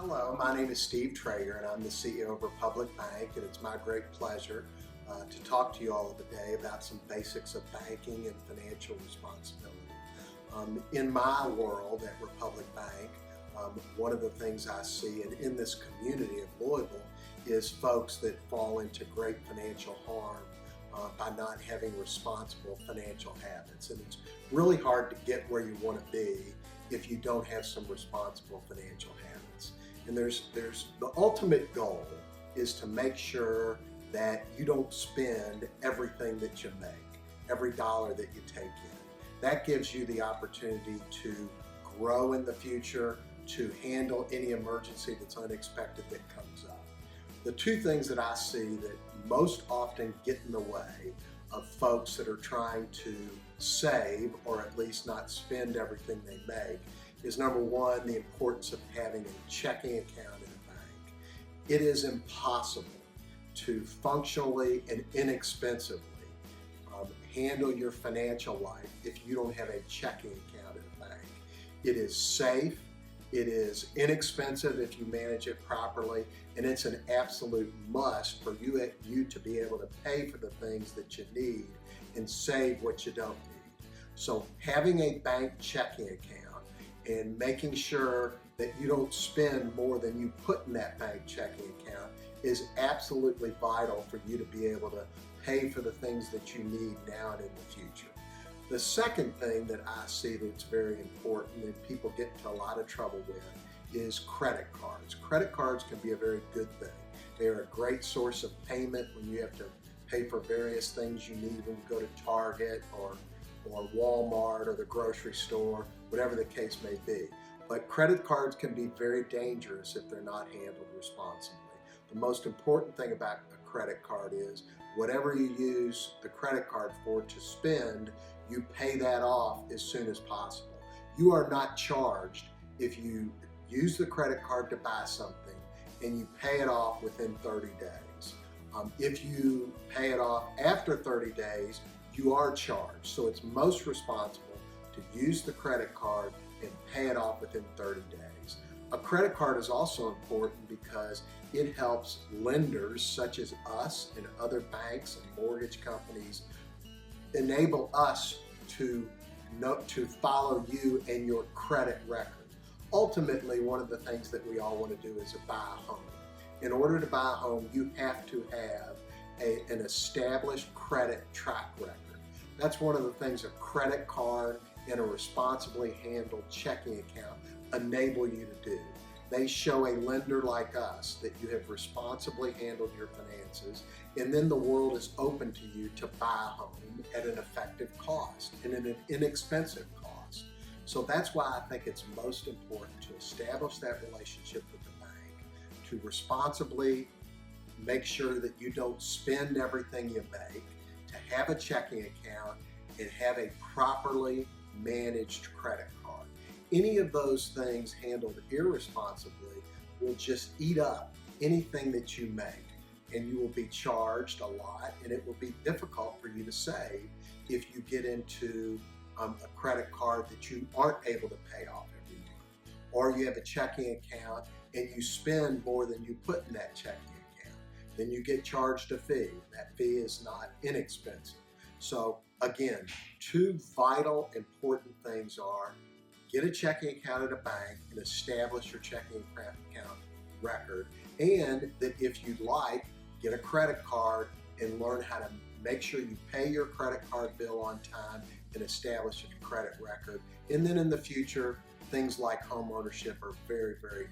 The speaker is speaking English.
Hello, my name is Steve Trager and I'm the CEO of Republic Bank, and it's my great pleasure to talk to you all today about some basics of banking and financial responsibility. In my world at Republic Bank, one of the things I see and in this community of Louisville is folks that fall into great financial harm by not having responsible financial habits. And it's really hard to get where you want to be if you don't have some responsible financial habits. And there's the ultimate goal is to make sure that you don't spend everything that you make, every dollar that you take in. That gives you the opportunity to grow in the future, to handle any emergency that's unexpected that comes up. The two things that I see that most often get in the way of folks that are trying to save or at least not spend everything they make is, number one, the importance of having a checking account in a bank. It is impossible to functionally and inexpensively handle your financial life if you don't have a checking account in a bank. It is safe, it is inexpensive if you manage it properly, and it's an absolute must for you to be able to pay for the things that you need and save what you don't need. So having a bank checking account and making sure that you don't spend more than you put in that bank checking account is absolutely vital for you to be able to pay for the things that you need now and in the future. The second thing that I see that's very important and people get into a lot of trouble with is credit cards. Credit cards can be a very good thing. They are a great source of payment when you have to pay for various things you need when you go to Target or Walmart or the grocery store, whatever the case may be. But credit cards can be very dangerous if they're not handled responsibly. The most important thing about a credit card is whatever you use the credit card for to spend, you pay that off as soon as possible. You are not charged if you use the credit card to buy something and you pay it off within 30 days. If you pay it off after 30 days, you are charged. So it's most responsible to use the credit card and pay it off within 30 days. A credit card is also important because it helps lenders such as us and other banks and mortgage companies enable us to follow you and your credit record. Ultimately, one of the things that we all want to do is to buy a home. In order to buy a home, you have to have an established credit track record. That's one of the things a credit card and a responsibly handled checking account enable you to do. They show a lender like us that you have responsibly handled your finances, and then the world is open to you to buy a home at an effective cost and at an inexpensive cost. So that's why I think it's most important to establish that relationship with the bank, to responsibly make sure that you don't spend everything you make, to have a checking account, and have a properly managed credit card. Any of those things handled irresponsibly will just eat up anything that you make, and you will be charged a lot, and it will be difficult for you to save if you get into a credit card that you aren't able to pay off every month, or you have a checking account and you spend more than you put in that checking account. Then you get charged a fee. That fee is not inexpensive. So again, two vital, important things are get a checking account at a bank and establish your checking account record, and that if you'd like, get a credit card and learn how to make sure you pay your credit card bill on time and establish a credit record. And then in the future, things like home ownership are very, very